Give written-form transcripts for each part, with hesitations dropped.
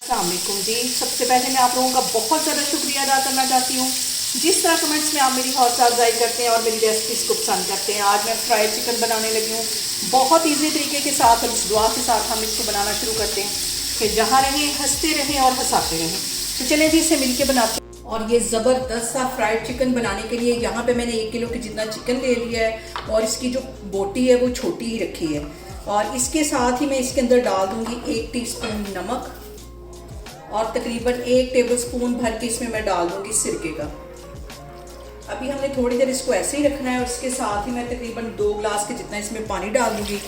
अस्सलामुअलैकुम जी। सबसे पहले मैं आप लोगों का बहुत ज़्यादा शुक्रिया अदा करना चाहती हूँ जिस तरह कमेंट्स में आप मेरी हौसला अफजाई करते हैं और मेरी रेसिपीज़ को पसंद करते हैं। आज मैं फ्राइड चिकन बनाने लगी हूँ बहुत इजी तरीके के साथ, और इस दुआ के साथ हम इसको बनाना शुरू करते हैं कि जहाँ रहें हंसते रहें और हंसाते रहें। तो चलें जी, इसे मिलके बनाते हैं। और ये ज़बरदस्त सा फ्राइड चिकन बनाने के लिए यहाँ पे मैंने 1 किलो के जितना चिकन ले लिया है और इसकी जो बोटी है वो छोटी ही रखी है। और इसके साथ ही मैं इसके अंदर डाल दूँगी 1 टीस्पून नमक और तकरीबन 1 टेबलस्पून भर के इसमें मैं डाल दूँगी सिरके का। अभी हमने थोड़ी देर इसको ऐसे ही रखना है और इसके साथ ही मैं तकरीबन 2 गिलास के जितना इसमें पानी डाल दूँगी।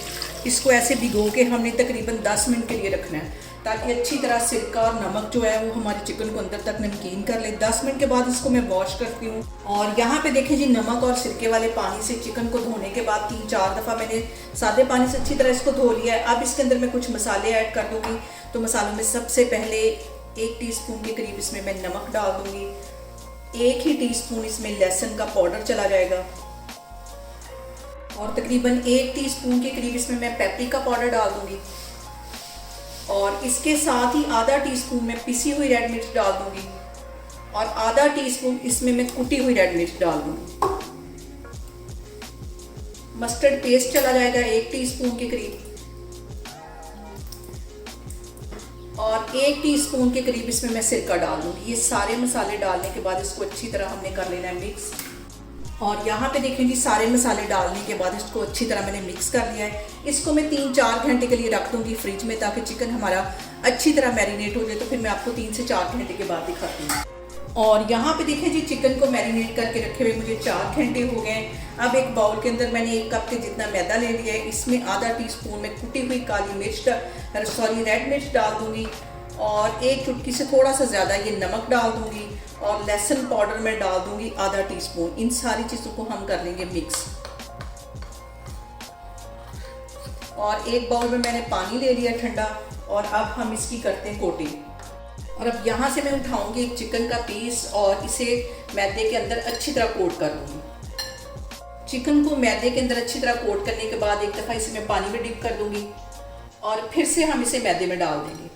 इसको ऐसे भिगो के हमने तकरीबन 10 मिनट के लिए रखना है ताकि अच्छी तरह सिरका और नमक जो है वो हमारे चिकन को अंदर तक नमकीन कर ले। 10 मिनट के बाद इसको मैं वॉश करती हूँ। और यहाँ पे देखें जी, नमक और सिरके वाले पानी से चिकन को धोने के बाद 3-4 दफ़ा मैंने सादे पानी से अच्छी तरह इसको धो लिया है। अब इसके अंदर मैं कुछ मसाले ऐड कर दूँगी। तो मसालों में सबसे पहले 1 टीस्पून के करीब इसमें मैं नमक डाल दूँगी। 1 ही टीस्पून इसमें लहसुन का पाउडर चला जाएगा और तकरीबन 1 टीस्पून के करीब इसमें मैं पेपरिका पाउडर डाल दूँगी। और इसके साथ ही आधा टीस्पून में पिसी हुई रेड मिर्च डाल दूंगी और आधा टीस्पून इसमें मैं कुटी हुई रेड मिर्च डाल दूंगी। मस्टर्ड पेस्ट चला जाएगा 1 टीस्पून के करीब और 1 टीस्पून के करीब इसमें मैं सिरका डाल दूंगी। ये सारे मसाले डालने के बाद इसको अच्छी तरह हमने कर लेना है मिक्स। और यहाँ पे देखें जी, सारे मसाले डालने के बाद इसको अच्छी तरह मैंने मिक्स कर लिया है। इसको मैं 3-4 घंटे के लिए रख दूँगी फ्रिज में ताकि चिकन हमारा अच्छी तरह मैरिनेट हो जाए। तो फिर मैं आपको 3 से 4 घंटे के बाद दिखाती हूँ। और यहाँ पे देखें जी, चिकन को मैरिनेट करके रखे हुए मुझे 4 घंटे हो गए। अब एक बाउल के अंदर मैंने 1 कप के जितना मैदा ले लिया है। इसमें आधा टीस्पून में कुटी हुई काली मिर्च रेड मिर्च डाल दूँगी और 1 चुटकी से थोड़ा सा ज़्यादा ये नमक डाल दूँगी और लहसुन पाउडर में डाल दूंगी आधा टीस्पून। इन सारी चीज़ों को हम कर लेंगे मिक्स। और एक बाउल में मैंने पानी ले लिया ठंडा और अब हम इसकी करते हैं कोटिंग। और अब यहाँ से मैं उठाऊंगी एक चिकन का पीस और इसे मैदे के अंदर अच्छी तरह कोट कर दूंगी। चिकन को मैदे के अंदर अच्छी तरह कोट करने के बाद एक दफ़ा इसे मैं पानी में डिप कर दूंगी और फिर से हम इसे मैदे में डाल देंगे।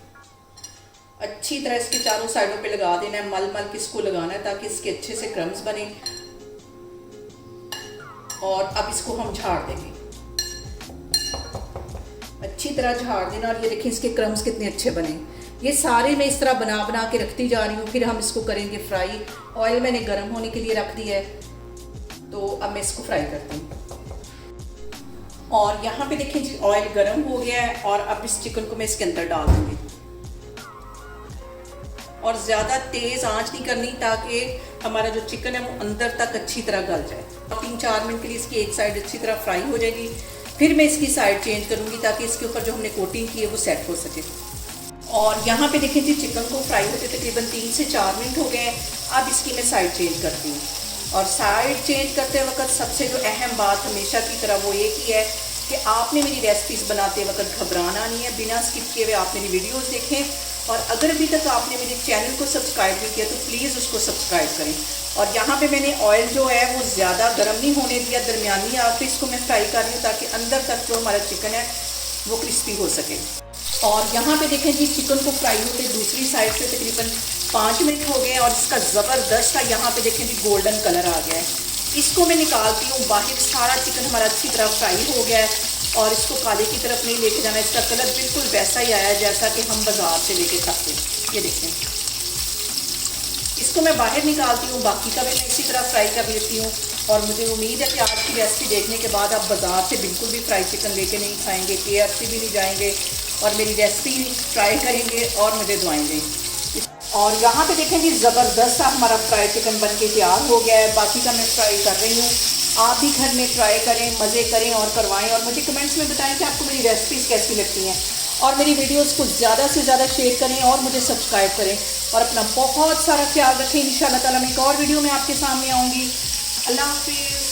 अच्छी तरह इसके चारों साइडों पे लगा देना है, मल के इसको लगाना है ताकि इसके अच्छे से क्रम्स बने। और अब इसको हम झाड़ देंगे, अच्छी तरह झाड़ देना। और ये देखिए इसके क्रम्स कितने अच्छे बने। ये सारे मैं इस तरह बना के रखती जा रही हूँ। फिर हम इसको करेंगे फ्राई। ऑयल मैंने गर्म होने के लिए रख दिया है, तो अब मैं इसको फ्राई करती हूँ। और यहाँ पे देखिए जी, ऑयल गर्म हो गया है और अब इस चिकन को मैं इसके अंदर डाल दूँगी। और ज़्यादा तेज़ आंच नहीं करनी ताकि हमारा जो चिकन है वो अंदर तक अच्छी तरह गल जाए। 3-4 मिनट के लिए इसकी एक साइड अच्छी तरह फ्राई हो जाएगी। फिर मैं इसकी साइड चेंज करूँगी ताकि इसके ऊपर जो हमने कोटिंग की है वो सेट हो सके। और यहाँ पे देखिए जी, चिकन को फ्राई होते तकरीबन 3 से 4 मिनट हो गए हैं। अब इसकी मैं साइड चेंज करती हूँ। और साइड चेंज करते वक्त सबसे जो अहम बात हमेशा की तरह वो एक ही है कि आपने मेरी रेसिपीज़ बनाते वक्त घबराना नहीं है। बिना स्किप किए हुए आप मेरी वीडियोज़ देखें। और अगर अभी तक आपने मेरे चैनल को सब्सक्राइब नहीं किया तो प्लीज़ उसको सब्सक्राइब करें। और यहाँ पे मैंने ऑयल जो है वो ज़्यादा गर्म नहीं होने दिया, दरमियानी आग पे इसको मैं फ्राई कर रही हूँ ताकि अंदर तक जो हमारा चिकन है वो क्रिस्पी हो सके। और यहाँ पे देखें जी, चिकन को फ्राई होते दूसरी साइड से तकरीबन 5 मिनट हो गए और इसका ज़बरदस्त सा यहाँ पे देखें जी गोल्डन कलर आ गया है। इसको मैं निकालती हूँ बाहर। सारा चिकन हमारा अच्छी तरह फ्राई हो गया है और इसको काले की तरफ नहीं लेके जाना। इसका कलर बिल्कुल वैसा ही आया है जैसा कि हम बाज़ार से लेके खाते हैं। ये देखें, इसको मैं बाहर निकालती हूँ। बाकी का भी मैं इसी तरह फ्राई कर लेती हूँ। और मुझे उम्मीद है कि आज की रेसिपी देखने के बाद आप बाज़ार से बिल्कुल भी फ्राई चिकन लेके नहीं खाएँगे, KFC भी नहीं जाएंगे और मेरी रेसिपी ट्राई करेंगे और मुझे दुआएंगे। और यहाँ पे देखें जी, ज़बरदस्त सा हमारा फ्राइड चिकन बन के तैयार हो गया है। बाकी का मैं फ्राई कर रही हूँ। आप भी घर में ट्राई करें, मज़े करें और करवाएं। और मुझे कमेंट्स में बताएं कि आपको मेरी रेसिपीज़ कैसी लगती हैं। और मेरी वीडियोस को ज़्यादा से ज़्यादा शेयर करें और मुझे सब्सक्राइब करें। और अपना बहुत सारा ख्याल रखें। इंशाअल्लाह ताला मैं एक और वीडियो में आपके सामने आऊँगी। अल्लाह हाफिज़।